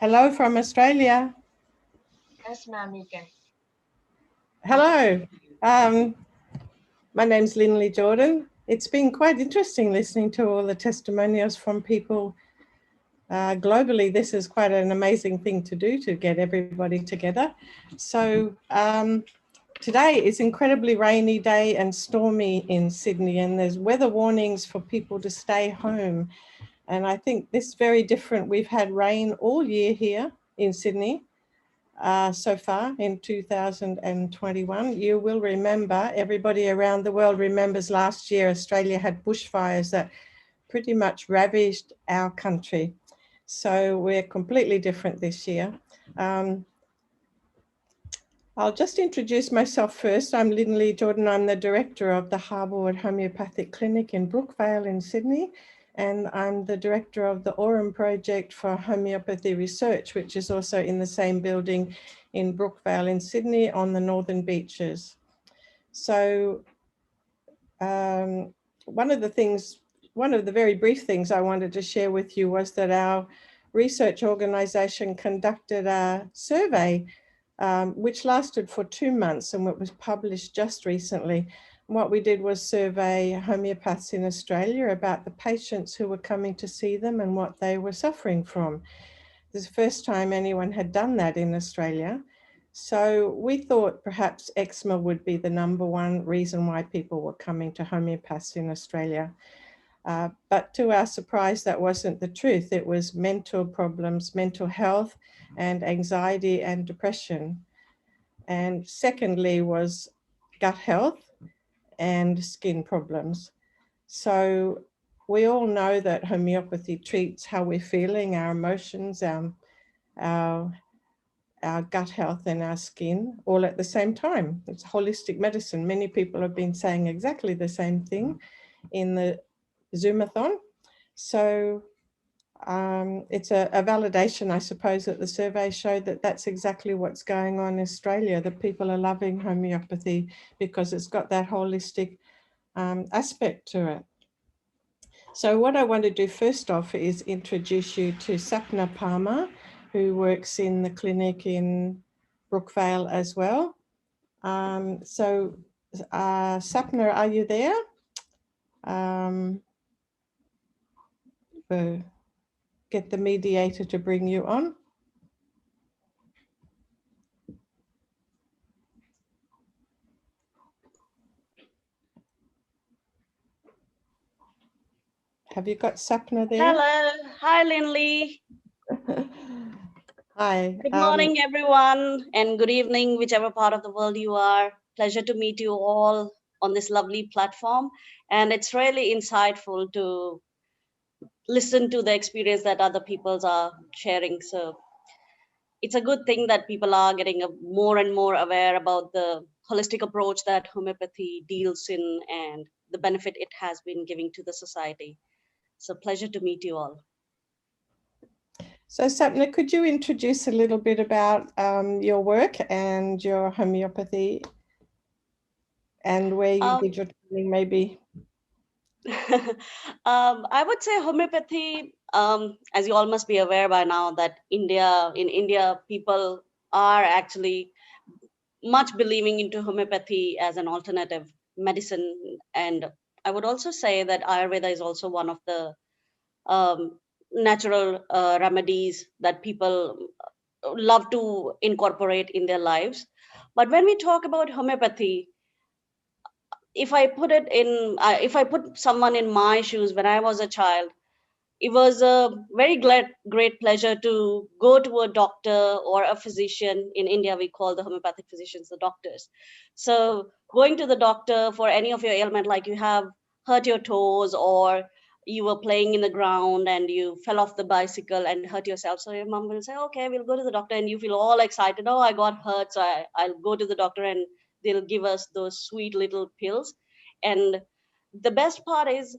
Hello from Australia. Yes, ma'am, you can. Hello. My name's Linley Jordan. It's been quite interesting listening to all the testimonials from people globally. This is quite an amazing thing to do, to get everybody together. So today is incredibly rainy day and stormy in Sydney, and there's weather warnings for people to stay home. And I think this is very different. We've had rain all year here in Sydney. So far in 2021. You will remember, everybody around the world remembers last year Australia had bushfires that pretty much ravaged our country. So we're completely different this year. I'll just introduce myself first. I'm Linley Jordan. I'm the director of the Harbourwood Homeopathic Clinic in Brookvale in Sydney. And I'm the director of the Aurum Project for Homeopathy Research, which is also in the same building in Brookvale in Sydney on the Northern Beaches. So one of the very brief things I wanted to share with you was that our research organisation conducted a survey which lasted for 2 months, and it was published just recently. What we did was survey homeopaths in Australia about the patients who were coming to see them and what they were suffering from. This is the first time anyone had done that in Australia. So we thought perhaps eczema would be the #1 reason why people were coming to homeopaths in Australia. But to our surprise, that wasn't the truth. It was mental problems, mental health, and anxiety and depression. And secondly was gut health and skin problems. So we all know that homeopathy treats how we're feeling, our emotions, our gut health and our skin all at the same time. It's holistic medicine. Many people have been saying exactly the same thing in the Zoomathon. So it's a validation, I suppose, that the survey showed that that's exactly what's going on in Australia, that people are loving homeopathy because it's got that holistic aspect to it. So what I want to do first off is introduce you to Sapna Palmer, who works in the clinic in Brookvale as well. Sapna, are you there? We'll get the mediator to bring you on. Have you got Sapna there? Hello. Hi, Linley. Hi. Good morning, everyone, and good evening, whichever part of the world you are. Pleasure to meet you all on this lovely platform. And it's really insightful to listen to the experience that other people are sharing. So it's a good thing that people are getting more and more aware about the holistic approach that homeopathy deals in and the benefit it has been giving to the society. So pleasure to meet you all. So Sapna, could you introduce a little bit about your work and your homeopathy and where you did your training maybe? I would say homeopathy, as you all must be aware by now, that in India, people are actually much believing into homeopathy as an alternative medicine. And I would also say that Ayurveda is also one of the natural remedies that people love to incorporate in their lives. But when we talk about homeopathy, if I put someone in my shoes when I was a child, it was a very great pleasure to go to a doctor or a physician. In India, we call the homeopathic physicians the doctors. So going to the doctor for any of your ailment, like you have hurt your toes or you were playing in the ground and you fell off the bicycle and hurt yourself. So your mom will say, okay, we'll go to the doctor, and you feel all excited. Oh, I got hurt. So I'll go to the doctor and they'll give us those sweet little pills. And the best part is,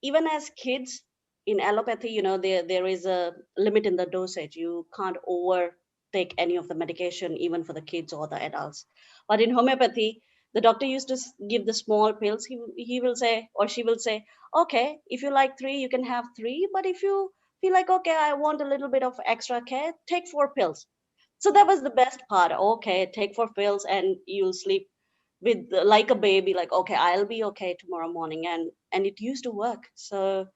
even as kids in allopathy, there is a limit in the dosage. You can't overtake any of the medication, even for the kids or the adults. But in homeopathy, the doctor used to give the small pills. He will say, or she will say, okay, if you like 3, you can have 3. But if you feel like, okay, I want a little bit of extra care, take 4 pills. So that was the best part. Okay, take 4 pills and you'll sleep with like a baby, like, okay, I'll be okay tomorrow morning. And it used to work. So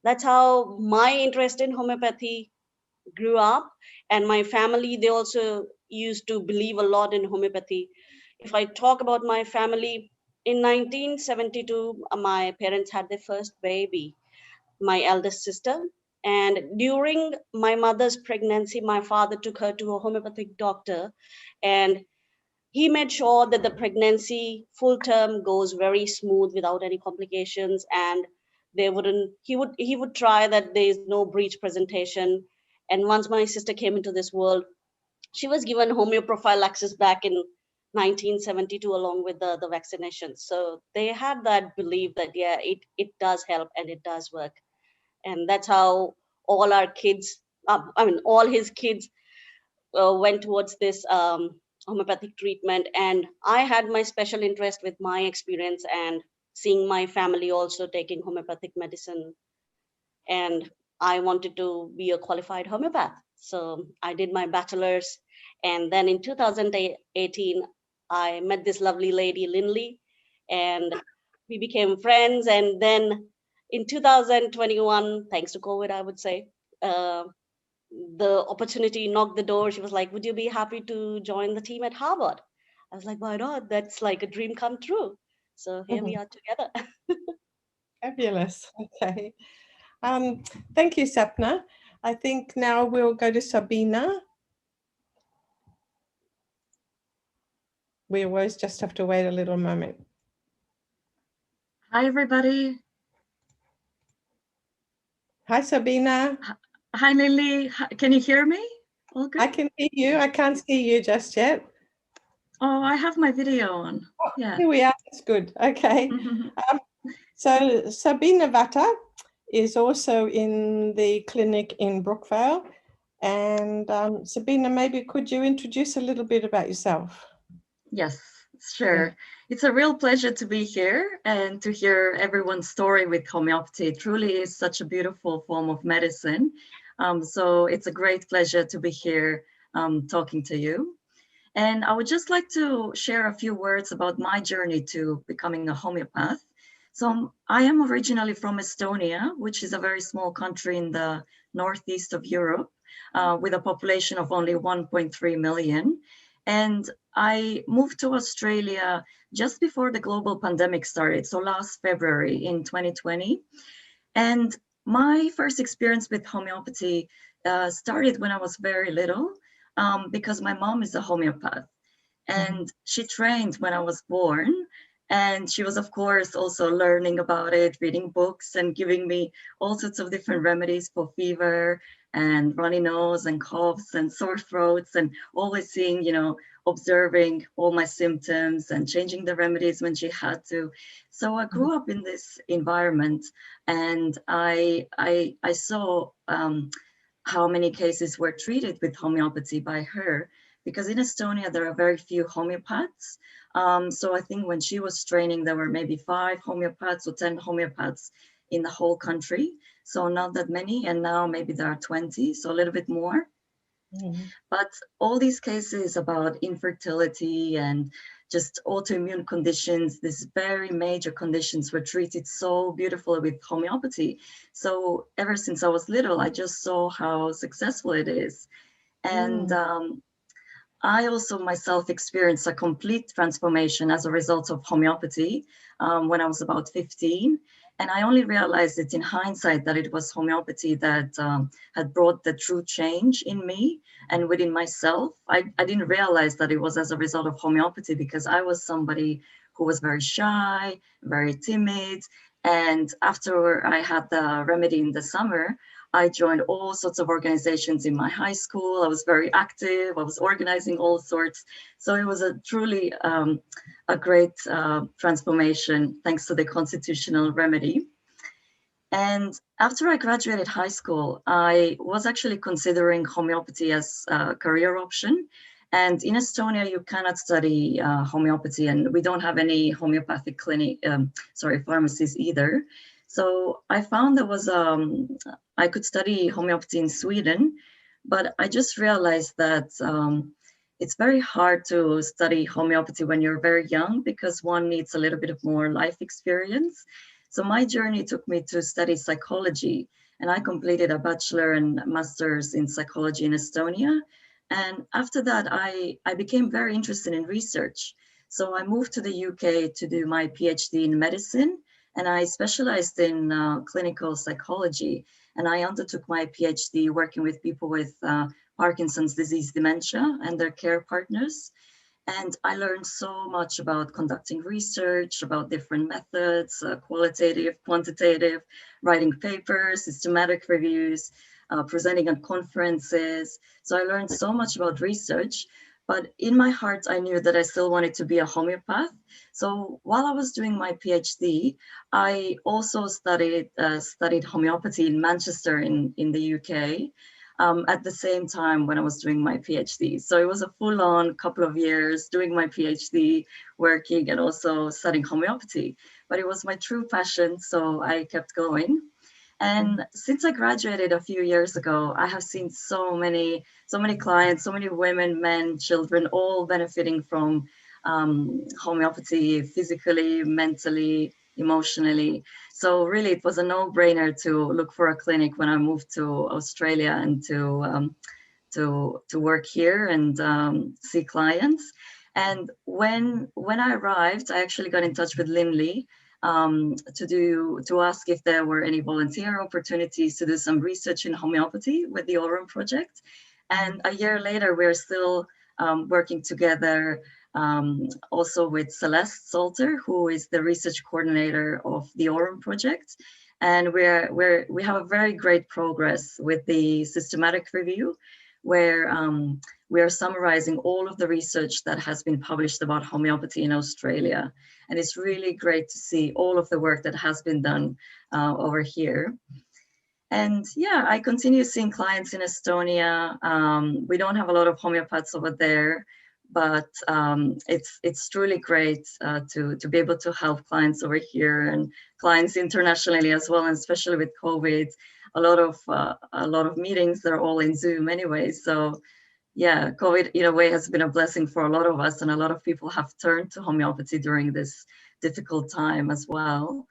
that's how my interest in homeopathy grew up. And my family, they also used to believe a lot in homeopathy. If I talk about my family, in 1972, my parents had their first baby, my eldest sister. And during my mother's pregnancy, my father took her to a homeopathic doctor, and he made sure that the pregnancy full term goes very smooth without any complications, and he would try that there is no breech presentation. And once my sister came into this world, she was given homeoprophylaxis back in 1972 along with the vaccination. So they had that belief that, yeah, it does help and it does work. And that's how all our kids, all his kids went towards this homeopathic treatment. And I had my special interest with my experience and seeing my family also taking homeopathic medicine. And I wanted to be a qualified homeopath. So I did my bachelor's. And then in 2018, I met this lovely lady, Linley, and we became friends. And then in 2021, thanks to COVID, I would say, uh, the opportunity knocked the door. She was like, would you be happy to join the team at Harvard? I was like, why not? That's like a dream come true. So here we are together. Fabulous. Okay. Thank you, Sapna. I think now we'll go to Sabrina. We always just have to wait a little moment. Hi, everybody. Hi, Sabrina. Hi, Lily. Can you hear me? All good? I can hear you. I can't see you just yet. Oh, I have my video on. Oh, yeah. Here we are. That's good. Okay. So Sabina Vata is also in the clinic in Brookvale. And Sabina, maybe could you introduce a little bit about yourself? Yes, sure. Yeah. It's a real pleasure to be here and to hear everyone's story with homeopathy. It truly is such a beautiful form of medicine. So it's a great pleasure to be here talking to you. And I would just like to share a few words about my journey to becoming a homeopath. So I am originally from Estonia, which is a very small country in the northeast of Europe, with a population of only 1.3 million. And I moved to Australia just before the global pandemic started, so last February in 2020. And my first experience with homeopathy started when I was very little, because my mom is a homeopath. And she trained when I was born. And she was, of course, also learning about it, reading books and giving me all sorts of different remedies for fever and runny nose and coughs and sore throats, and always seeing, observing all my symptoms and changing the remedies when she had to. So I grew up in this environment, and I saw how many cases were treated with homeopathy by her, because in Estonia, there are very few homeopaths. So I think when she was training, there were maybe 5 homeopaths or 10 homeopaths in the whole country. So not that many. And now maybe there are 20, so a little bit more. But all these cases about infertility and just autoimmune conditions, these very major conditions, were treated so beautifully with homeopathy. So ever since I was little, I just saw how successful it is. And I also myself experienced a complete transformation as a result of homeopathy when I was about 15. And I only realized it in hindsight that it was homeopathy that had brought the true change in me and within myself. I didn't realize that it was as a result of homeopathy, because I was somebody who was very shy, very timid. And after I had the remedy in the summer, I joined all sorts of organizations in my high school. I was very active. I was organizing all sorts. So it was a truly a great transformation, thanks to the constitutional remedy. And after I graduated high school, I was actually considering homeopathy as a career option. And in Estonia, you cannot study homeopathy, and we don't have any homeopathic pharmacies either. So I found there was, I could study homeopathy in Sweden, but I just realized that it's very hard to study homeopathy when you're very young because one needs a little bit of more life experience. So my journey took me to study psychology, and I completed a bachelor and master's in psychology in Estonia. And after that, I became very interested in research. So I moved to the UK to do my PhD in medicine, and I specialized in clinical psychology. And I undertook my PhD working with people with Parkinson's disease dementia and their care partners. And I learned so much about conducting research, about different methods, qualitative, quantitative, writing papers, systematic reviews, presenting at conferences. So I learned so much about research, but in my heart, I knew that I still wanted to be a homeopath. So while I was doing my PhD, I also studied homeopathy in Manchester in the UK. At the same time when I was doing my PhD. So it was a full-on couple of years doing my PhD, working and also studying homeopathy. But it was my true passion, so I kept going. And since I graduated a few years ago, I have seen so many clients, so many women, men, children, all benefiting from homeopathy physically, mentally, emotionally. So really, it was a no-brainer to look for a clinic when I moved to Australia and to work here and see clients. And when I arrived, I actually got in touch with Linley to ask if there were any volunteer opportunities to do some research in homeopathy with the Aurum project. And a year later, we're still working together. Also with Celeste Salter, who is the research coordinator of the Aurum project. And we have a very great progress with the systematic review, where we are summarizing all of the research that has been published about homeopathy in Australia. And it's really great to see all of the work that has been done over here. And yeah, I continue seeing clients in Estonia. We don't have a lot of homeopaths over there, but it's truly great to be able to help clients over here and clients internationally as well, and especially with COVID, a lot of meetings, they're all in Zoom anyway. So yeah, COVID in a way has been a blessing for a lot of us, and a lot of people have turned to homeopathy during this difficult time as well.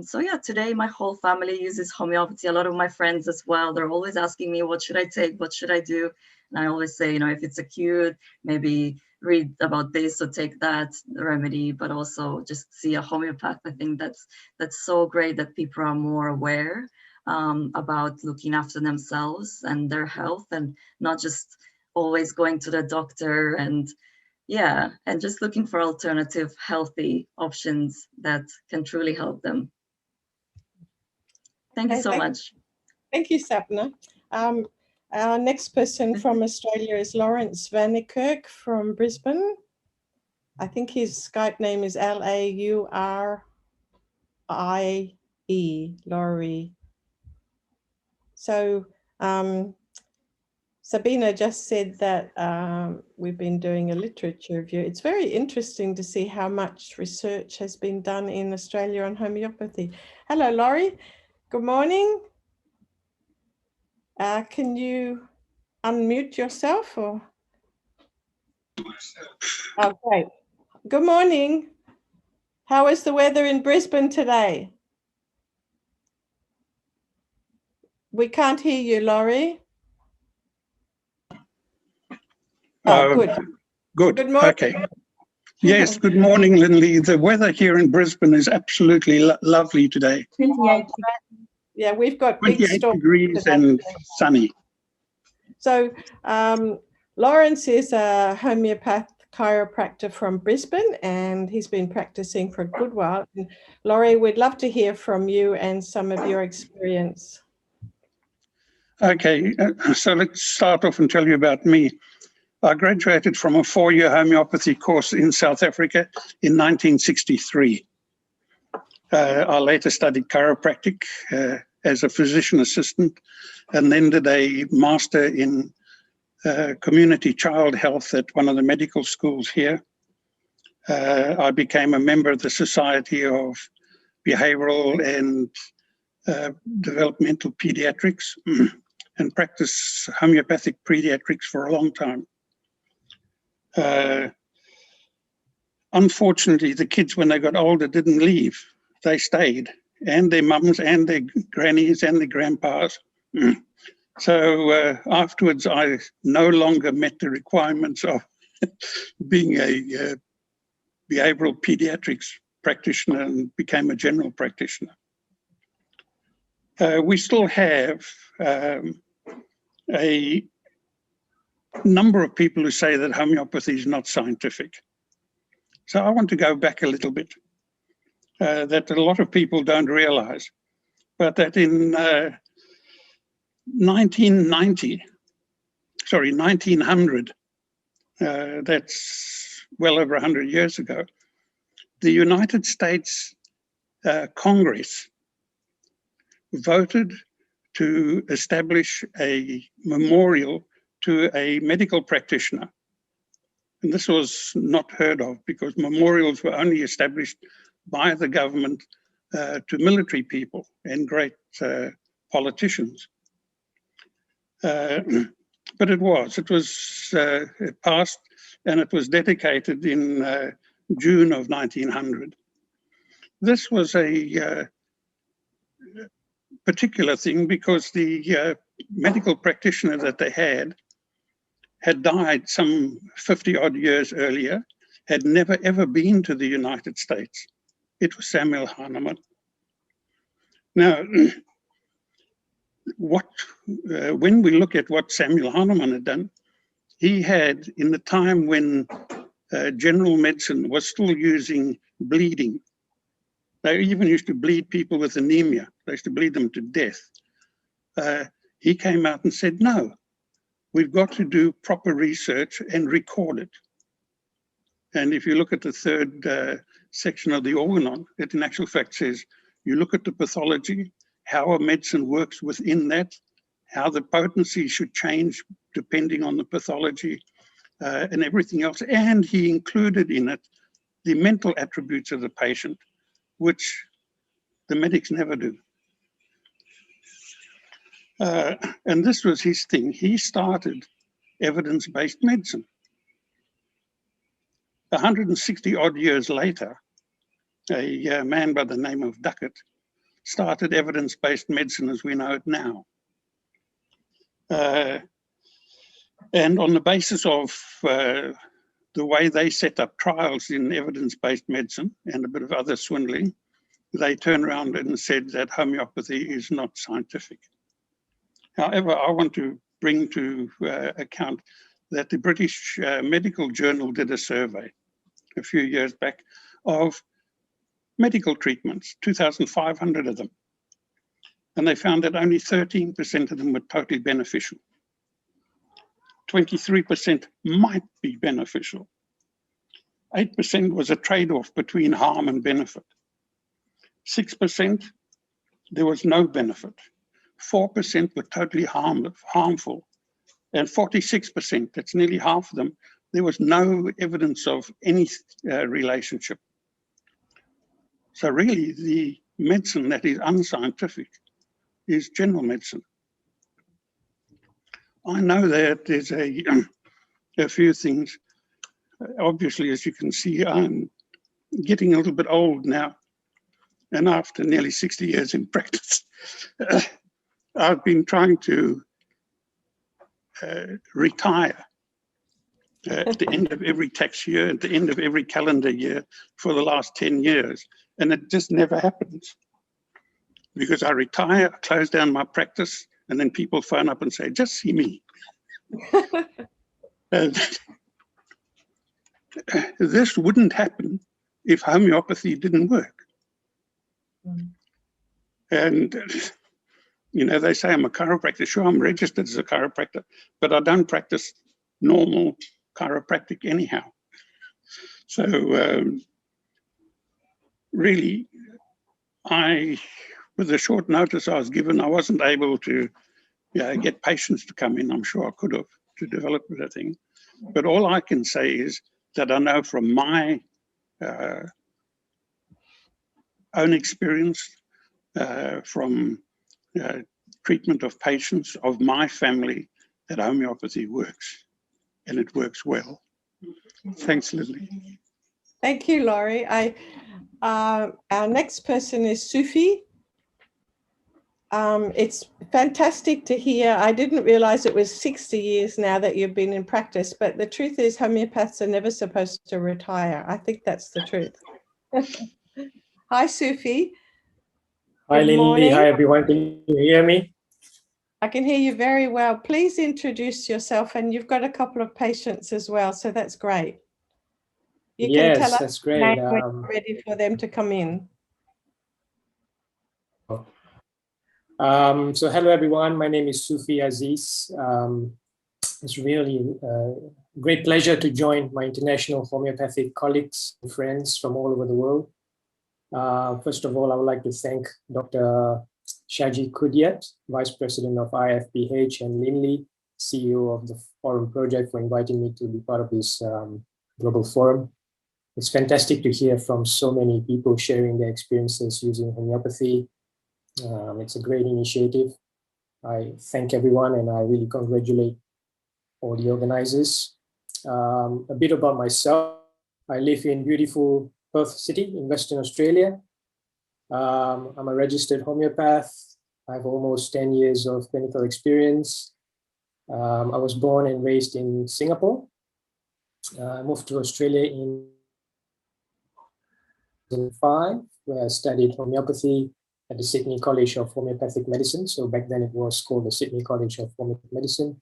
So yeah, today my whole family uses homeopathy. A lot of my friends as well, they're always asking me, what should I take? What should I do? And I always say, if it's acute, maybe read about this or take that remedy, but also just see a homeopath. I think that's so great that people are more aware about looking after themselves and their health, and not just always going to the doctor and just looking for alternative healthy options that can truly help them. Thank you so much. Thank you, Sapna. Our next person from Australia is Lawrence Vannikerk from Brisbane. I think his Skype name is Laurie, Laurie. So Sabina just said that we've been doing a literature review. It's very interesting to see how much research has been done in Australia on homeopathy. Hello, Laurie. Good morning. Can you unmute yourself? Or? Oh, great. Good morning. How is the weather in Brisbane today? We can't hear you, Laurie. Oh, good. Good. Good morning. Okay. Yes, good morning, Linley. The weather here in Brisbane is absolutely lovely today. 28. Yeah, we've got big 28 storms degrees today. and sunny. So Lawrence is a homeopath chiropractor from Brisbane, and he's been practicing for a good while. And Laurie, we'd love to hear from you and some of your experience. Okay, so let's start off and tell you about me. I graduated from a 4-year homeopathy course in South Africa in 1963. I later studied chiropractic as a physician assistant, and then did a master in community child health at one of the medical schools here. I became a member of the Society of behavioral and developmental pediatrics and practiced homeopathic pediatrics for a long time. Unfortunately, the kids, when they got older, didn't leave. They stayed, and their mums and their grannies and their grandpas. So afterwards, I no longer met the requirements of being a behavioral pediatrics practitioner and became a general practitioner. We still have a number of people who say that homeopathy is not scientific. So I want to go back a little bit, that a lot of people don't realize, but that in 1900, that's well over 100 years ago, the United States Congress voted to establish a memorial to a medical practitioner. And this was not heard of because memorials were only established by the government to military people and great politicians. But it was it passed, and it was dedicated in June of 1900. This was a particular thing because the medical practitioner that they had died some 50 odd years earlier, had never ever been to the United States. It was Samuel Hahnemann. Now, when we look at what Samuel Hahnemann had done, he had, in the time when general medicine was still using bleeding, they even used to bleed people with anemia. They used to bleed them to death. He came out and said, no, we've got to do proper research and record it. And if you look at the third section of the organon, it in actual fact says, you look at the pathology, how a medicine works within that, how the potency should change depending on the pathology and everything else. And he included in it the mental attributes of the patient, which the medics never do. And this was his thing. He started evidence-based medicine. 160 odd years later, a man by the name of Duckett started evidence-based medicine as we know it now. And on the basis of the way they set up trials in evidence-based medicine and a bit of other swindling, they turned around and said that homeopathy is not scientific. However, I want to bring to account that the British Medical Journal did a survey a few years back of medical treatments, 2,500 of them. And they found that only 13% of them were totally beneficial. 23% might be beneficial. 8% was a trade-off between harm and benefit. 6%, there was no benefit. 4% were totally harmful. And 46%, that's nearly half of them, there was no evidence of any relationship. So really, the medicine that is unscientific is general medicine. I know that there's a few things. Obviously, as you can see, I'm getting a little bit old now. And after nearly 60 years in practice, I've been trying to retire at the end of every tax year, at the end of every calendar year for the last 10 years. And it just never happens. Because I retire, I close down my practice, and then people phone up and say, just see me. This wouldn't happen if homeopathy didn't work. And, you know, they say I'm a chiropractor. Sure, I'm registered as a chiropractor, but I don't practice normal chiropractic anyhow. So really, with the short notice I was given, I wasn't able to get patients to come in. I'm sure I could have to develop the thing. But all I can say is that I know from my own experience from treatment of patients of my family that homeopathy works, and it works well. Thanks, Lily. Thank you, Laurie. Our next person is Sufi. It's fantastic to hear. I didn't realize it was 60 years now that you've been in practice, but the truth is homeopaths are never supposed to retire. I think that's the truth. Hi, Sufi. Hi, Good Lily. morning. Hi, everyone. Can you hear me? I can hear you very well. Please introduce yourself, and you've got a couple of patients as well, so that's great. You can tell Yes, us that's the great. name when you're ready for them to come in. So hello, everyone. My name is Sufi Aziz. It's really a great pleasure to join my international homeopathic colleagues and friends from all over the world. First of all, I would like to thank Dr. Shaji Kudiat, Vice President of IFPH, and Linley, CEO of the Forum Project, for inviting me to be part of this global forum. It's fantastic to hear from so many people sharing their experiences using homeopathy. It's a great initiative. I thank everyone, and I really congratulate all the organizers. A bit about myself. I live in beautiful Perth City in Western Australia. I'm a registered homeopath. I have almost 10 years of clinical experience. I was born and raised in Singapore. I moved to Australia in 2005, where I studied homeopathy at the Sydney College of Homeopathic Medicine. So back then it was called the Sydney College of Homeopathic Medicine.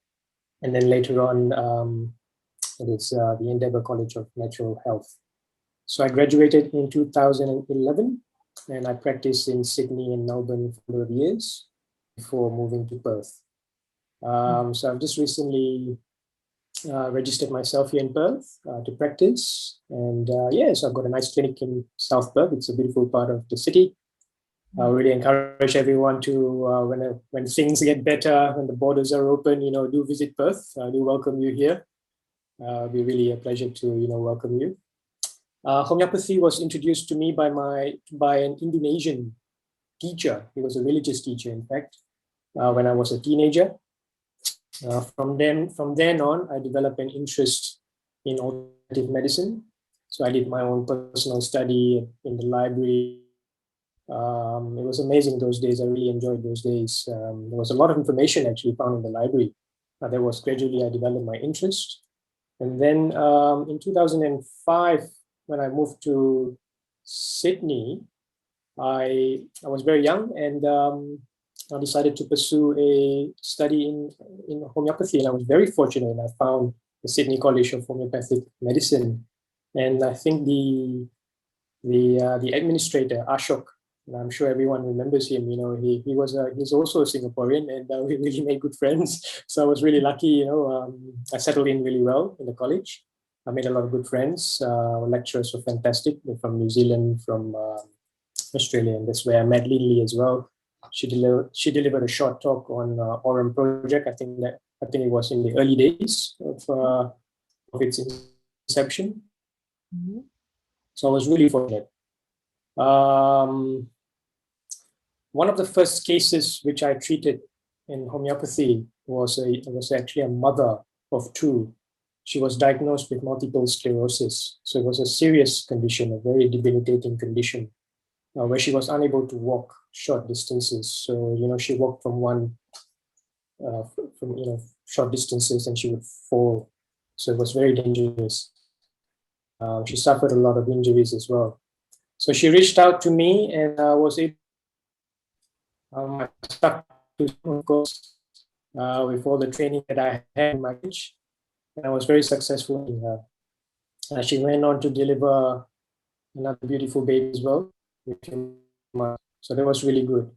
And then later on, it is the Endeavour College of Natural Health. So I graduated in 2011, and I practiced in Sydney and Melbourne for a number of years before moving to Perth. So I've just recently registered myself here in Perth to practice. And so I've got a nice clinic in South Perth. It's a beautiful part of the city. I really encourage everyone to, when things get better, when the borders are open, do visit Perth. I do welcome you here. It'll be really a pleasure to, welcome you. Homeopathy was introduced to me by an Indonesian teacher. He was a religious teacher, in fact, when I was a teenager. From then on, I developed an interest in alternative medicine. So I did my own personal study in the library. It was amazing those days. I really enjoyed those days. There was a lot of information actually found in the library. There was gradually I developed my interest. And then in 2005, when I moved to Sydney, I was very young, and I decided to pursue a study in homeopathy. And I was very fortunate, and I found the Sydney College of Homeopathic Medicine. And I think the administrator, Ashok, and I'm sure everyone remembers him. He's also a Singaporean, and we really made good friends. So I was really lucky. I settled in really well in the college. I made a lot of good friends. Lecturers were fantastic. They're from New Zealand, from Australia, and that's where I met Lily as well. She delivered a short talk on Aurum Project. I think it was in the early days of its inception. Mm-hmm. So I was really fortunate. One of the first cases which I treated in homeopathy was actually a mother of two. She was diagnosed with multiple sclerosis. So it was a serious condition, a very debilitating condition, where she was unable to walk short distances. So, she walked from short distances, and she would fall. So it was very dangerous. She suffered a lot of injuries as well. So she reached out to me, and I was able I stuck to, of course, with all the training that I had in my age, and I was very successful in her. She went on to deliver another beautiful baby as well. So that was really good.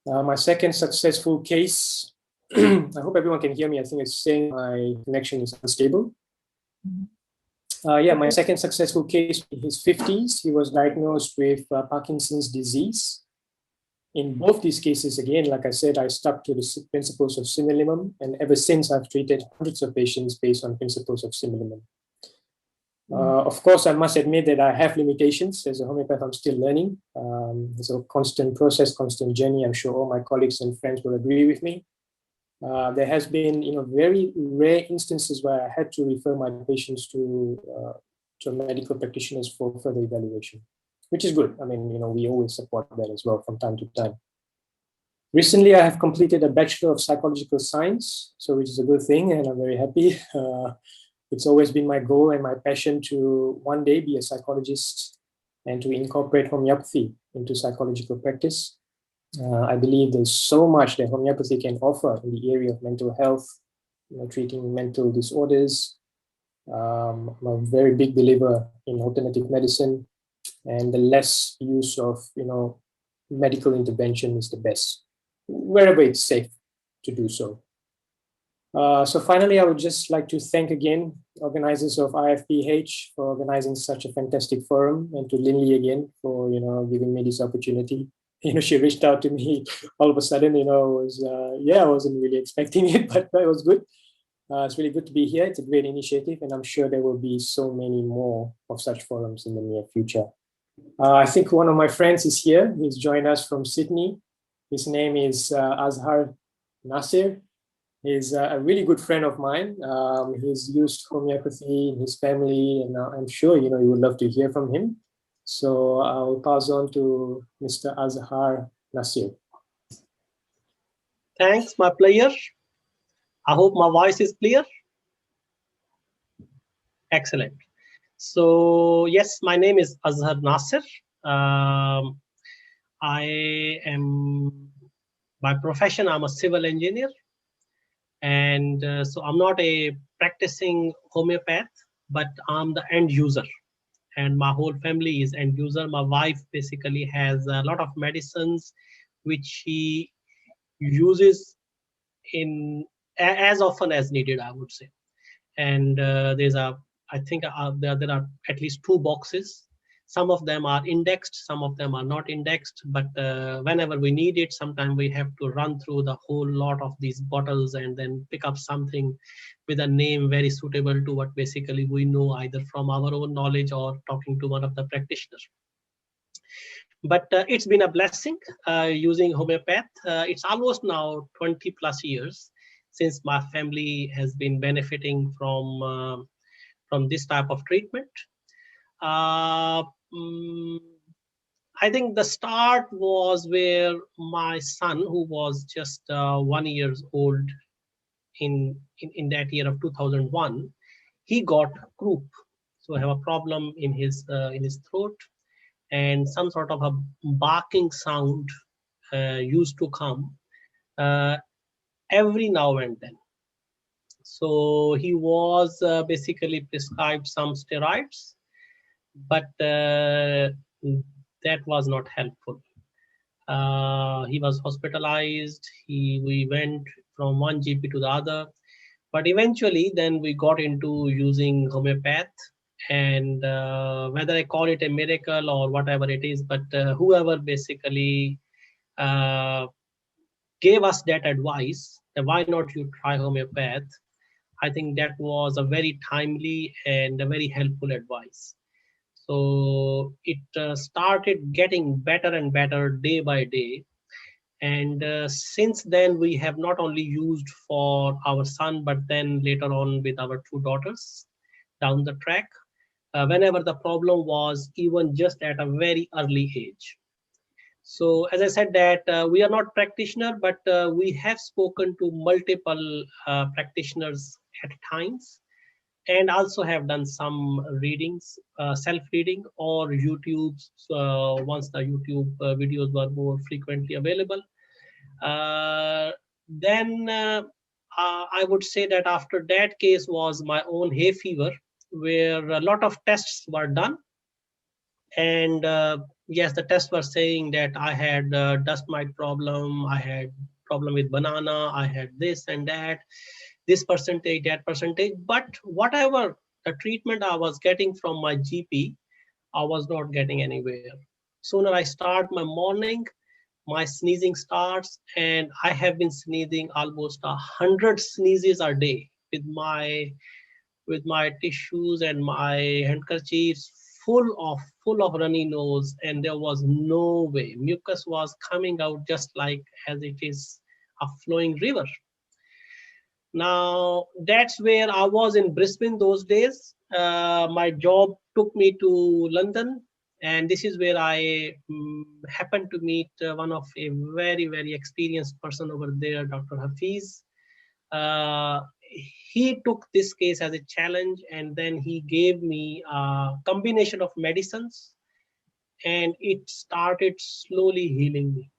My second successful case, I hope everyone can hear me. I think it's saying my connection is unstable. My second successful case in his 50s, he was diagnosed with Parkinson's disease. In both these cases, again, like I said, I stuck to the principles of similimum, and ever since I've treated hundreds of patients based on principles of similimum. Of course, I must admit that I have limitations. As a homeopath, I'm still learning. It's a constant process, constant journey. I'm sure all my colleagues and friends will agree with me. There has been, very rare instances where I had to refer my patients to medical practitioners for further evaluation, which is good. I mean, we always support that as well from time to time. Recently, I have completed a Bachelor of Psychological Science, so which is a good thing, and I'm very happy. It's always been my goal and my passion to one day be a psychologist and to incorporate homeopathy into psychological practice. I believe there's so much that homeopathy can offer in the area of mental health, treating mental disorders. I'm a very big believer in alternative medicine, and the less use of, medical intervention is the best, wherever it's safe to do so. So finally, I would just like to thank again organizers of IFPH for organizing such a fantastic forum, and to Linley again for giving me this opportunity. She reached out to me all of a sudden. I wasn't really expecting it, but it was good. It's really good to be here. It's a great initiative, and I'm sure there will be so many more of such forums in the near future. I think one of my friends is here. He's joined us from Sydney. His name is Azhar Nasir. He's a really good friend of mine. He's used homeopathy in his family, and I'm sure you would love to hear from him. So I'll pass on to Mr. Azhar Nasir. Thanks, my player. I hope my voice is clear. Excellent. So yes, my name is Azhar Nasir. I am, by profession, I'm a civil engineer. And so I'm not a practicing homeopath, but I'm the end user. And my whole family is end user. My wife basically has a lot of medicines which she uses in as often as needed, I would say. And I think there are at least 2 boxes. Some of them are indexed, some of them are not indexed, but whenever we need it, sometimes we have to run through the whole lot of these bottles and then pick up something with a name very suitable to what basically we know either from our own knowledge or talking to one of the practitioners. But it's been a blessing using homeopath. It's almost now 20 plus years since my family has been benefiting from this type of treatment. I think the start was where my son, who was just 1 year old in that year of 2001, he got croup. So I have a problem in his throat, and some sort of a barking sound used to come every now and then. So he was basically prescribed some steroids, but that was not helpful. He was hospitalized. We went from one GP to the other, but eventually then we got into using homeopath. And whether I call it a miracle or whatever it is, but whoever basically gave us that advice, that why not you try homeopath, I think that was a very timely and a very helpful advice. So it started getting better and better day by day. And since then, we have not only used for our son, but then later on with our 2 daughters down the track, whenever the problem was even just at a very early age. So as I said that we are not practitioner, but we have spoken to multiple practitioners at times, and also have done some readings, self-reading or YouTube's once the YouTube videos were more frequently available. Then I would say that after that case was my own hay fever, where a lot of tests were done. And yes, the tests were saying that I had dust mite problem, I had problem with banana, I had this and that, this percentage, that percentage. But whatever the treatment I was getting from my GP, I was not getting anywhere. Sooner I start my morning, my sneezing starts, and I have been sneezing almost 100 sneezes a day with with my tissues and my handkerchiefs full of runny nose, and there was no way. Mucus was coming out just like as it is a flowing river. Now that's where I was in Brisbane those days. My job took me to London, and this is where I happened to meet one of a very experienced person over there, Dr. Hafiz. He took this case as a challenge, and then he gave me a combination of medicines, and it started slowly healing me.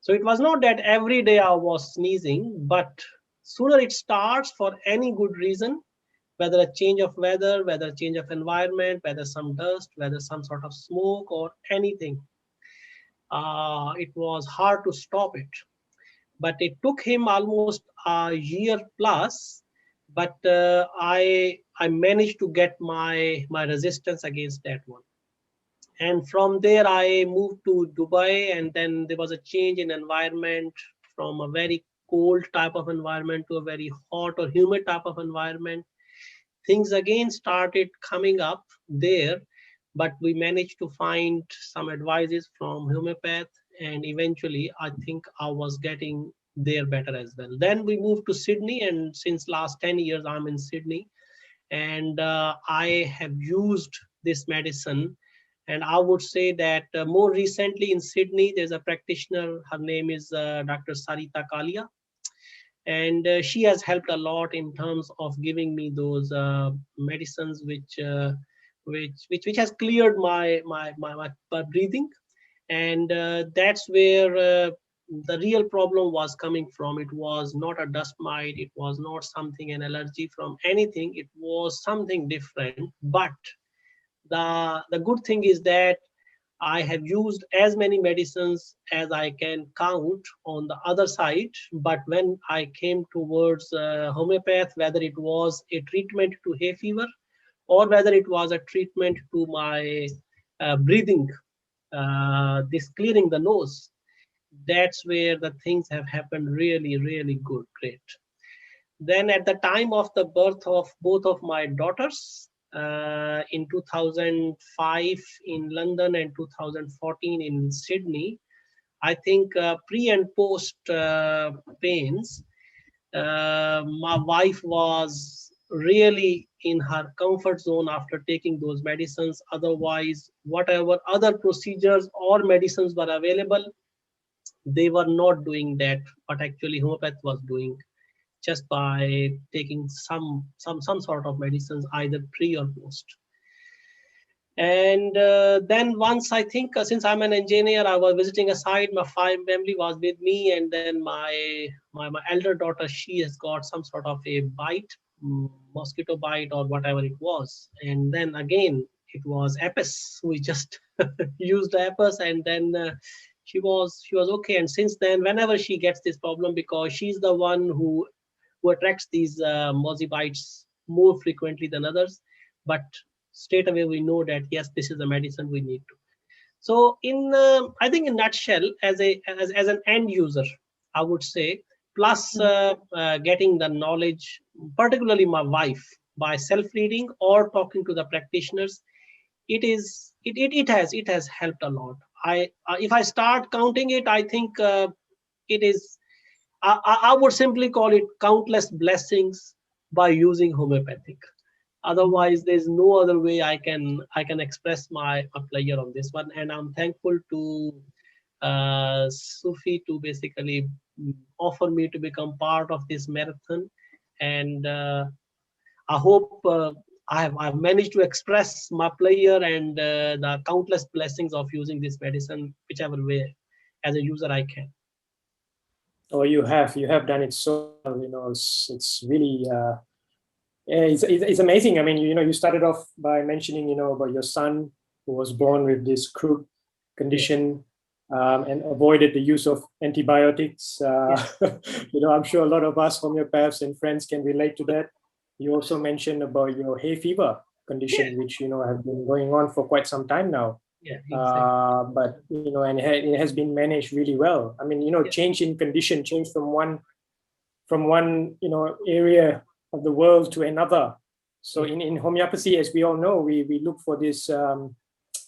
So it was not that every day I was sneezing, but sooner it starts for any good reason, whether a change of weather, whether a change of environment, whether some dust, whether some sort of smoke or anything. It was hard to stop it. But it took him almost a year plus, but I managed to get my resistance against that one. And from there, I moved to Dubai, and then there was a change in environment from a very cold type of environment to a very hot or humid type of environment. Things again started coming up there, but we managed to find some advices from homeopath, and eventually I think I was getting there better as well. Then we moved to Sydney, and since last 10 years I'm in Sydney, and I have used this medicine. And I would say that more recently in Sydney, there's a practitioner, her name is Dr. Sarita Kalia. And she has helped a lot in terms of giving me those medicines which has cleared my breathing. And that's where the real problem was coming from. It was not a dust mite, it was not something, an allergy from anything, it was something different. But the good thing is that I have used as many medicines as I can count on the other side. But when I came towards homeopath, whether it was a treatment to hay fever or whether it was a treatment to my breathing, this clearing the nose, that's where the things have happened really good, great. Then at the time of the birth of both of my daughters, in 2005 in London and 2014 in Sydney, I think pre and post pains, my wife was really in her comfort zone after taking those medicines. Otherwise, whatever other procedures or medicines were available, they were not doing that, but actually homeopath was doing, just by taking some sort of medicines either pre or post. And then once, I think since I'm an engineer, I was visiting a site, my family was with me, and then my elder daughter, she has got some sort of a bite, mosquito bite or whatever it was. And then again, it was Apis. We just used Apis, and then she was okay. And since then, whenever she gets this problem, because she's the one who attracts these mosquito bites more frequently than others, but straight away we know that yes, this is the medicine we need to. So in I think in nutshell, as an end user, I would say, plus getting the knowledge, particularly my wife, by self-reading or talking to the practitioners, it has helped a lot. If I start counting it, I think it is, I would simply call it countless blessings by using homeopathic. Otherwise, there's no other way I can express my pleasure on this one. And I'm thankful to Sufi to basically offer me to become part of this marathon. And I hope I've managed to express my pleasure and the countless blessings of using this medicine, whichever way as a user I can. Oh, you have done it so well. It's really it's amazing. I mean, you started off by mentioning about your son who was born with this croup condition, and avoided the use of antibiotics. I'm sure a lot of us homeopaths and friends can relate to that. You also mentioned about your hay fever condition, which have been going on for quite some time now. Yeah, exactly. But and it has been managed really well. I mean, change in condition, change from one area of the world to another. So in homeopathy, as we all know, we look for this,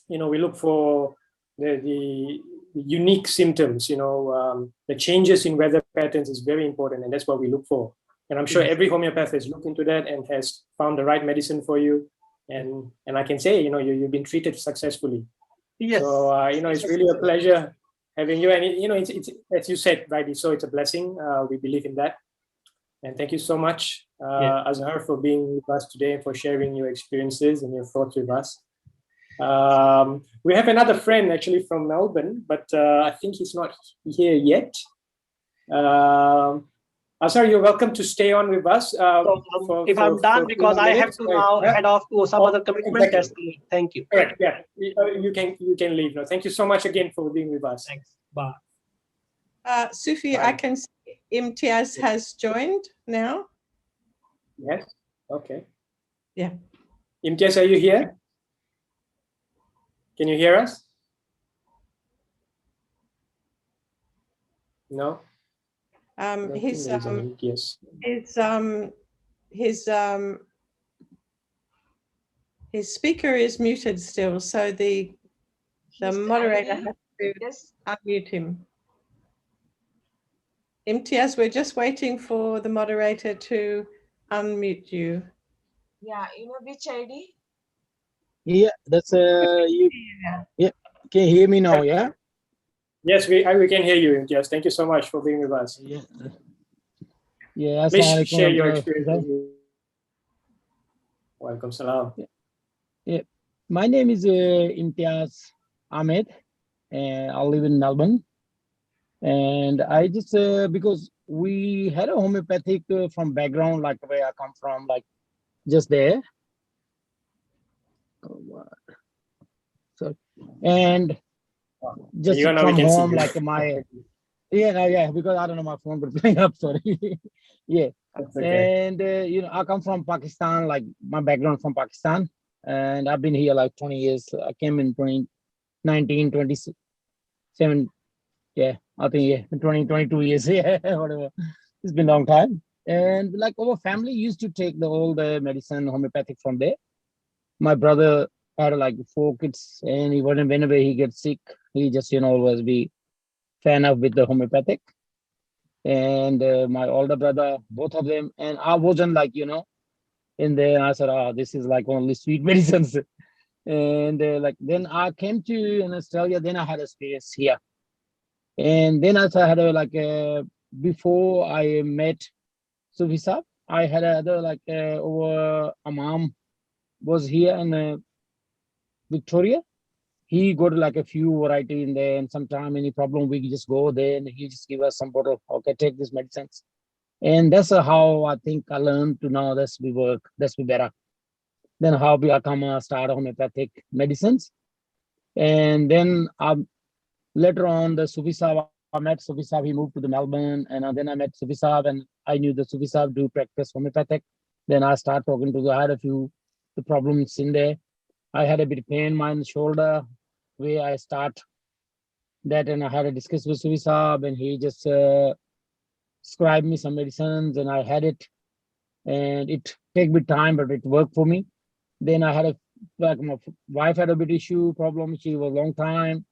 we look for the unique symptoms, the changes in weather patterns is very important, and that's what we look for. And I'm sure every homeopath has looked into that and has found the right medicine for you. And I can say, you've been treated successfully. Yes. So, it's really a pleasure having you. And, it's as you said, rightly so, it's a blessing. We believe in that. And thank you so much, Azhar, for being with us today, for sharing your experiences and your thoughts with us. We have another friend actually from Melbourne, but I think he's not here yet. Azhar, you're welcome to stay on with us. If I'm done, because I have to now head off to some other commitment. Exactly. Thank you. Correct. Yeah, you can leave now. Thank you so much again for being with us. Thanks. Bye. Sufi, Bye. I can see Imtiaz has joined now. Yes. Okay. Yeah. Imtiaz, are you here? Can you hear us? No. His speaker is muted still, so the moderator has to unmute him. Imtiaz, we're just waiting for the moderator to unmute you. Yeah, you know which ID? Yeah, that's you. Yeah, can you hear me now? Yeah. Yes, we can hear you. Yes, thank you so much for being with us. Yeah. Yeah. Please share your experience. Welcome, salam. Yeah, my name is Imtiaz Ahmed, and I live in Melbourne. And I just because we had a homeopathic from background, like where I come from, like just there. So, and just from home, like my because I don't know my phone but playing up. Sorry. Yeah. Okay. And I come from Pakistan, like my background from Pakistan, and I've been here like 20 years. I came in 2019, 27. Yeah, I think 20, 22 years. Yeah, whatever. It's been a long time. And like our family used to take all the medicine homeopathic from there. My brother had like 4 kids, and whenever he gets sick, he just always be fan of with the homeopathic. And my older brother, both of them, and I wasn't like in there. I said, this is like only sweet medicines. And like then I came to Australia. Then I had a space here, and then I had before I met Sufi Saab, I had other over Imam was here in Victoria. He got like a few variety in there, and sometime any problem we just go there and he just give us some bottle. Okay, take these medicines, and that's how I think I learned to know that's we work, that's be better. Then how we come start homeopathic medicines, and then later on the Sufi Saab, I met Sufi Saab. He moved to the Melbourne, and then I met Sufi Saab, and I knew the Sufi Saab do practice homeopathic. Then I started talking to I had a few the problems in there. I had a bit of pain in my shoulder where I start that, and I had a discuss with Sufi Saab, and he just prescribed me some medicines, and I had it, and it take bit time, but it worked for me. Then I had my wife had a bit issue problem. She was a long time,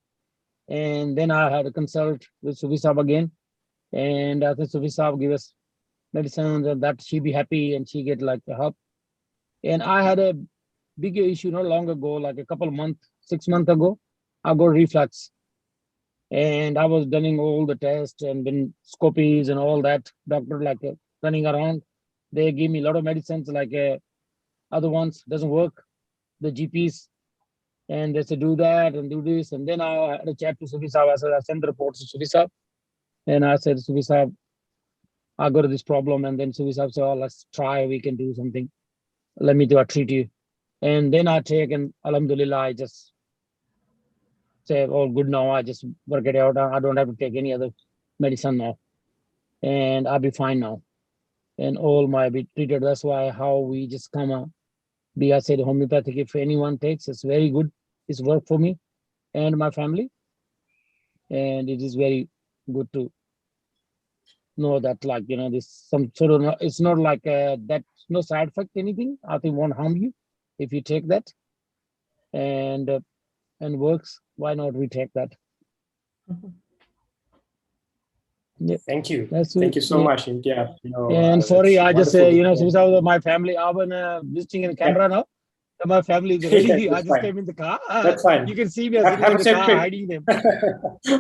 and then I had a consult with Sufi Saab again, and I think Sufi Saab give us medicines, and that she be happy and she get like the help. And I had a bigger issue not long ago, like a couple of months, 6 months ago. I got reflux, and I was doing all the tests and been scopies and all that. Doctor running around. They give me a lot of medicines, like other ones doesn't work. The GPs, and they said do that and do this. And then I had a chat to Sufi Saab. I said I sent the reports to Sufi Saab, and I said Sufi Saab, I got this problem. And then Sufi Saab said, oh, let's try. We can do something. Let me treat you. And then I take, and Alhamdulillah, I just say, oh, good now. I just work it out. I don't have to take any other medicine now, and I'll be fine now. And all my be treated. That's why how we just come I said homeopathic. If anyone takes, it's very good. It's work for me and my family, and it is very good too. know that, like, you know, this some sort of, it's not like that, no side effect, anything. I think won't harm you if you take that, and works. Why not we take that? Yeah. Thank you. That's Thank you so yeah. much, India. You know, And sorry, I just say, you know, so since my family, I've been visiting in Canberra now. And my family is ready. I just came in the car. That's fine. You can see me sitting in the car hiding them.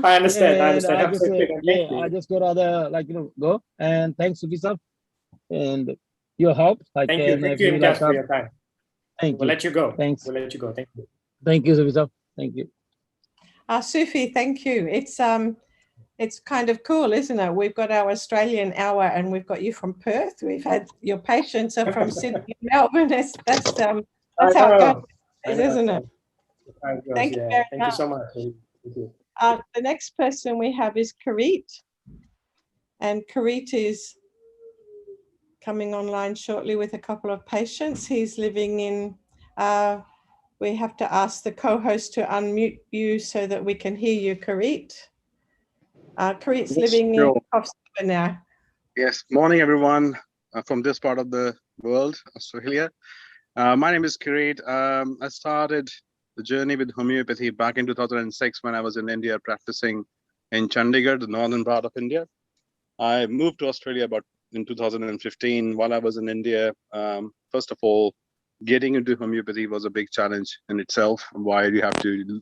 I understand. I And understand. I just say, yeah, I just go rather, like, you know, go. And thanks, Sufi sir, and your help. Like, thank you. Thank you, like, for your time. thank We'll you. let you go. Thanks. We'll let you go. Thank you. Thank you, Sufi sir. Thank you. Sufi, thank you. It's kind of cool, isn't it? We've got our Australian hour and we've got you from Perth. We've had your patients are from Sydney, Melbourne. That's how it goes, isn't it? Thank you very much. Thank you so much. Thank you. The next person we have is Kirit. And Kirit is coming online shortly with a couple of patients. He's living in, we have to ask the co-host to unmute you so that we can hear you, Kirit. Kirit's living in Coffs Harbour now. Yes, morning everyone from this part of the world, Australia. My name is Kirit. I started the journey with homeopathy back in 2006 when I was in India practicing in Chandigarh, the northern part of India. I moved to Australia about in 2015. While I was in India, first of all, getting into homeopathy was a big challenge in itself. Why you have to,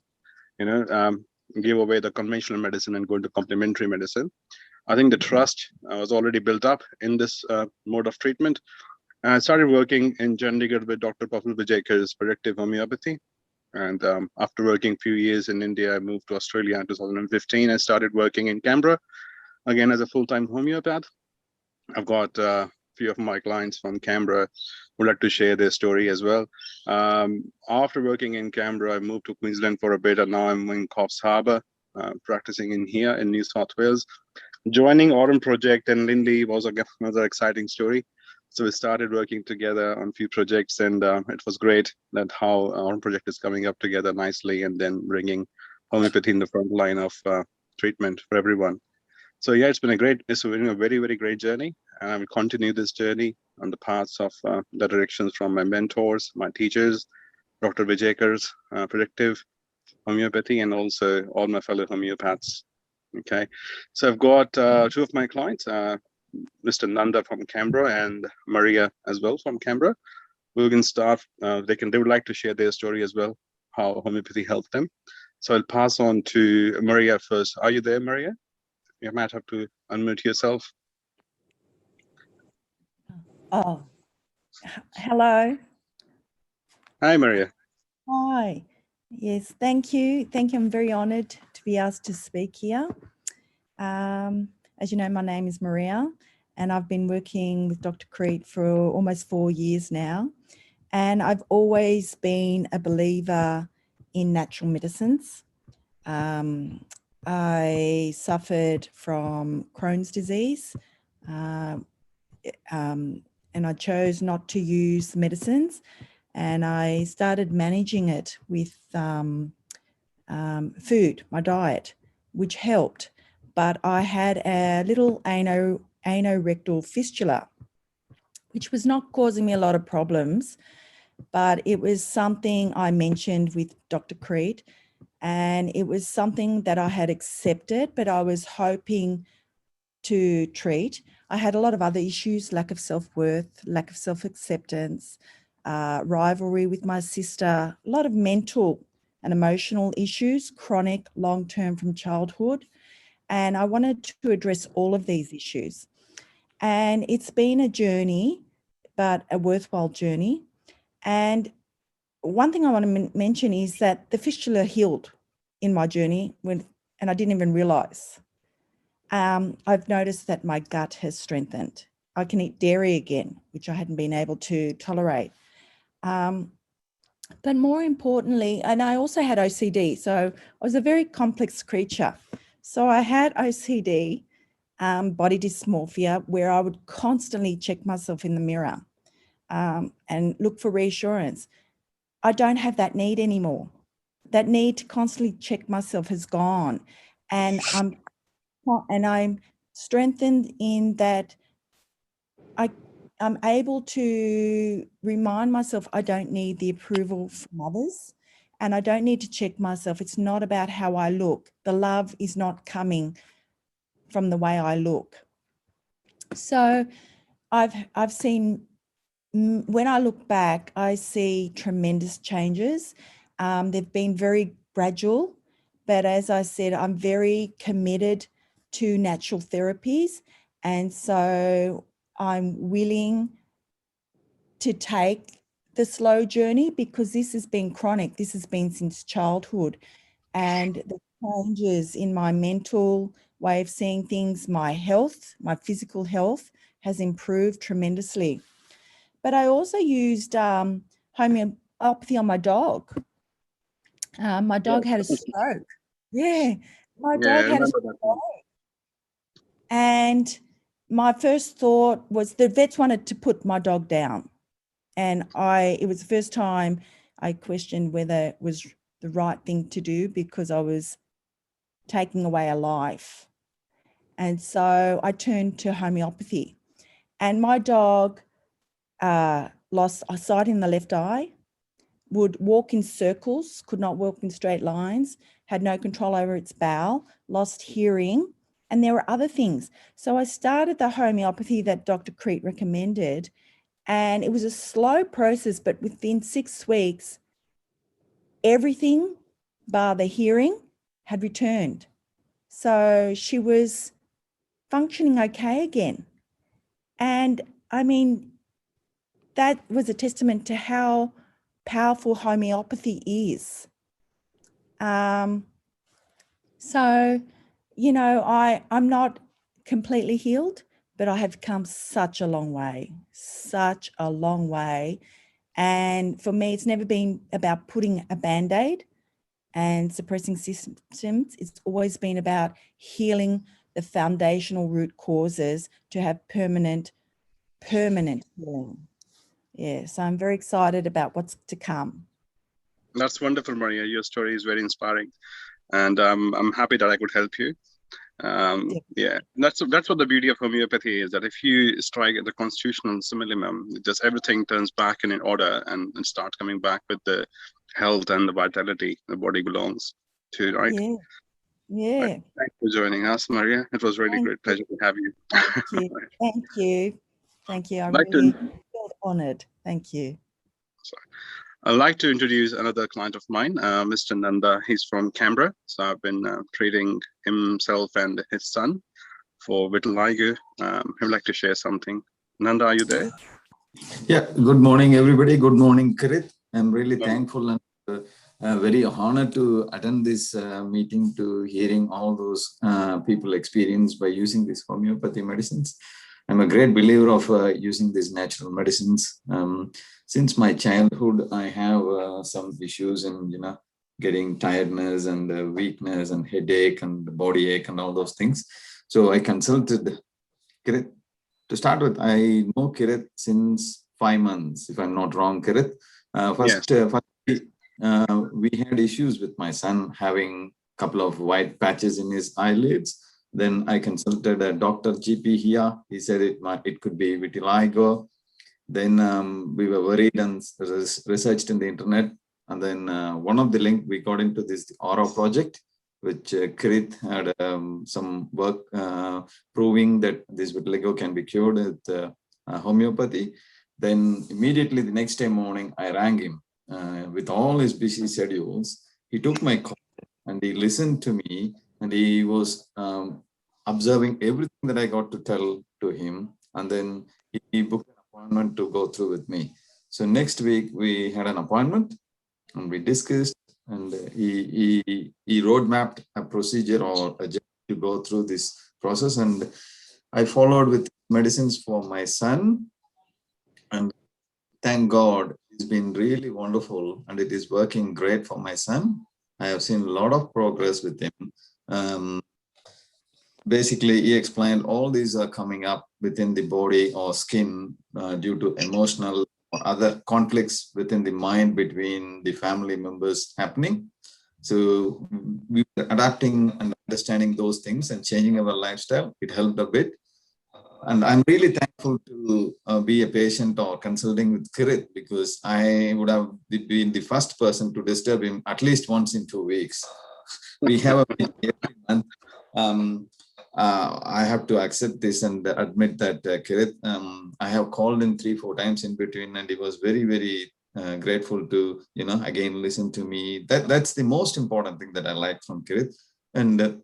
you know, give away the conventional medicine and go into complementary medicine. I think the trust was already built up in this mode of treatment. I started working in Chandigarh with Dr. Praful Vijaykar's predictive homeopathy. And after working a few years in India, I moved to Australia in 2015 and started working in Canberra, again as a full-time homeopath. I've got a few of my clients from Canberra would like to share their story as well. After working in Canberra, I moved to Queensland for a bit, and now I'm in Coffs Harbour, practicing in here in New South Wales. Joining Autumn Project and Lindy was another exciting story. So we started working together on a few projects, and it was great that how Autumn Project is coming up together nicely and then bringing homeopathy in the front line of treatment for everyone. So yeah, it's been a very, very great journey, and I will continue this journey on the paths of the directions from my mentors, my teachers, Dr. Vijaykar's predictive homeopathy, and also all my fellow homeopaths. Okay, so I've got two of my clients, Mr. Nanda from Canberra and Maria as well from Canberra. We can start. They would like to share their story as well, how homeopathy helped them. So I'll pass on to Maria first. Are you there, Maria? You might have to unmute yourself. Oh, hello. Hi, Maria. Hi. Yes, thank you. Thank you. I'm very honoured to be asked to speak here. As you know, my name is Maria, and I've been working with Dr. Kirit for almost 4 years now. And I've always been a believer in natural medicines. I suffered from Crohn's disease, and I chose not to use medicines, and I started managing it with food, my diet, which helped. But I had a little anorectal fistula, which was not causing me a lot of problems, but it was something I mentioned with Dr. Kirit, and it was something that I had accepted, but I was hoping to treat. I had a lot of other issues, lack of self-worth, lack of self-acceptance, rivalry with my sister, a lot of mental and emotional issues, chronic, long-term from childhood. And I wanted to address all of these issues. And it's been a journey, but a worthwhile journey. And one thing I want to mention is that the fistula healed in my journey, and I didn't even realize. I've noticed that my gut has strengthened. I can eat dairy again, which I hadn't been able to tolerate. But more importantly, and I also had OCD. So I was a very complex creature. So I had OCD, body dysmorphia, where I would constantly check myself in the mirror and look for reassurance. I don't have that need anymore. That need to constantly check myself has gone. And I'm strengthened in that I'm able to remind myself I don't need the approval from others, and I don't need to check myself. It's not about how I look. The love is not coming from the way I look. So I've seen, when I look back, I see tremendous changes. They've been very gradual, but as I said, I'm very committed to natural therapies. And so I'm willing to take the slow journey, because this has been chronic. This has been since childhood. And the changes in my mental way of seeing things, my health, my physical health has improved tremendously. But I also used homeopathy on my dog. My dog had a stroke. Yeah, my dog had a stroke. And my first thought was the vets wanted to put my dog down. And it was the first time I questioned whether it was the right thing to do, because I was taking away a life. And so I turned to homeopathy. And my dog lost sight in the left eye, would walk in circles, could not walk in straight lines, had no control over its bowel, lost hearing, and there were other things. So I started the homeopathy that Dr. Kirit recommended, and it was a slow process, but within 6 weeks, everything bar the hearing had returned. So she was functioning okay again. And I mean, that was a testament to how powerful homeopathy is. So, you know, I'm not completely healed, but I have come such a long way. And for me, it's never been about putting a Band-Aid and suppressing symptoms. It's always been about healing the foundational root causes to have permanent healing. Yeah, so I'm very excited about what's to come. That's wonderful, Maria. Your story is very inspiring, and I'm happy that I could help you. Yeah, that's what the beauty of homeopathy is, that if you strike at the constitutional minimum, just everything turns back in order and start coming back with the health and the vitality the body belongs to, right? Yeah. Right. Thanks for joining us, Maria. It was really great pleasure to have you. Thank you. I'm really feel honored. Thank you. I'd like to introduce another client of mine, Mr. Nanda. He's from Canberra. So I've been treating himself and his son for vitiligo. He'd like to share something. Nanda, are you there? Yeah, good morning, everybody. Good morning, Kirit. I'm really thankful and very honored to attend this meeting, to hearing all those people experience by using these homeopathy medicines. I'm a great believer of using these natural medicines. Since my childhood, I have some issues in, getting tiredness and weakness and headache and body ache and all those things. So I consulted Kirit. To start with, I know Kirit since 5 months, if I'm not wrong, Kirit. First, we had issues with my son having a couple of white patches in his eyelids. Then I consulted a Dr. GP here. He said it could be vitiligo. Then we were worried and researched in the internet. And then one of the link we got into this Aura project, which Kirit had some work proving that this vitiligo can be cured with homeopathy. Then immediately the next day morning, I rang him with all his busy schedules. He took my call and he listened to me, and he was observing everything that I got to tell to him. And then he booked an appointment to go through with me. So next week we had an appointment and we discussed, and he roadmapped a procedure or a journey to go through this process. And I followed with medicines for my son. And thank God, it's been really wonderful, and it is working great for my son. I have seen a lot of progress with him. Basically, he explained all these are coming up within the body or skin due to emotional or other conflicts within the mind between the family members happening. So we were adapting and understanding those things and changing our lifestyle. It helped a bit. And I'm really thankful to be a patient or consulting with Kirit, because I would have been the first person to disturb him at least once in 2 weeks. We have a meeting every month. I have to accept this and admit that Kirit, I have called him 3-4 times in between, and he was very, very grateful to, again, listen to me. That's the most important thing that I like from Kirit. And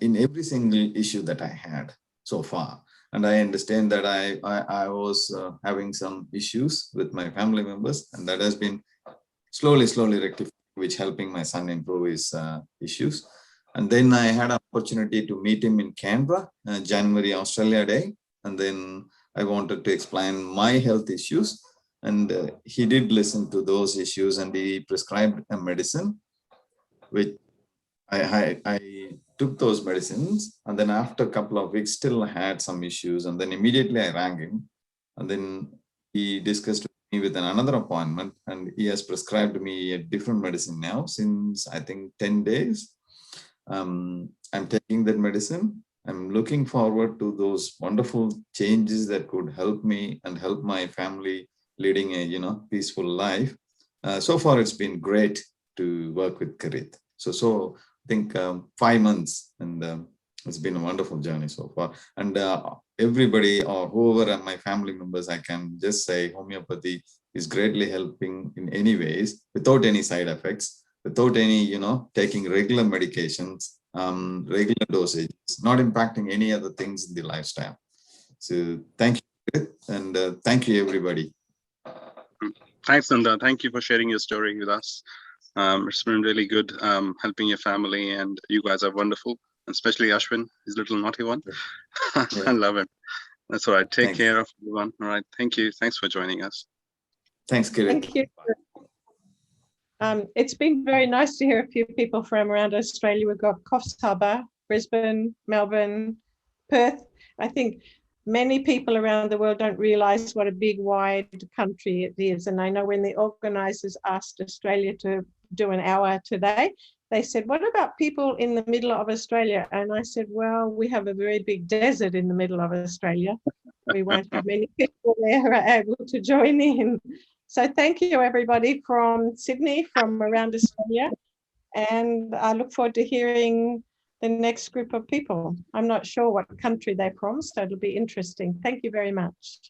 in every single issue that I had so far. And I understand that I was having some issues with my family members, and that has been slowly rectified, which helping my son improve his issues. And then I had an opportunity to meet him in Canberra, January Australia Day. And then I wanted to explain my health issues. And he did listen to those issues, and he prescribed a medicine, which I took those medicines. And then after a couple of weeks, still had some issues. And then immediately I rang him. And then he discussed with me with another appointment. And he has prescribed me a different medicine now since, I think, 10 days. I'm taking that medicine. I'm looking forward to those wonderful changes that could help me and help my family leading a peaceful life. So far, it's been great to work with Kirit. So I think 5 months, and it's been a wonderful journey so far. And everybody or whoever are my family members, I can just say homeopathy is greatly helping in any ways, without any side effects, without any, taking regular medications, regular dosages, not impacting any other things in the lifestyle. So thank you, and thank you, everybody. Thanks, Nanda. Thank you for sharing your story with us. It's been really good helping your family, and you guys are wonderful, especially Ashwin, his little naughty one. Yeah. I love him. That's all right. Take care of everyone. All right. Thank you. Thanks for joining us. Thanks, Kirit. Thank you. It's been very nice to hear a few people from around Australia. We've got Coffs Harbour, Brisbane, Melbourne, Perth. I think many people around the world don't realise what a big, wide country it is. And I know when the organisers asked Australia to do an hour today, they said, what about people in the middle of Australia? And I said, well, we have a very big desert in the middle of Australia. We won't have many people there who are able to join in. So thank you, everybody from Sydney, from around Australia. And I look forward to hearing the next group of people. I'm not sure what country they're from, so it'll be interesting. Thank you very much.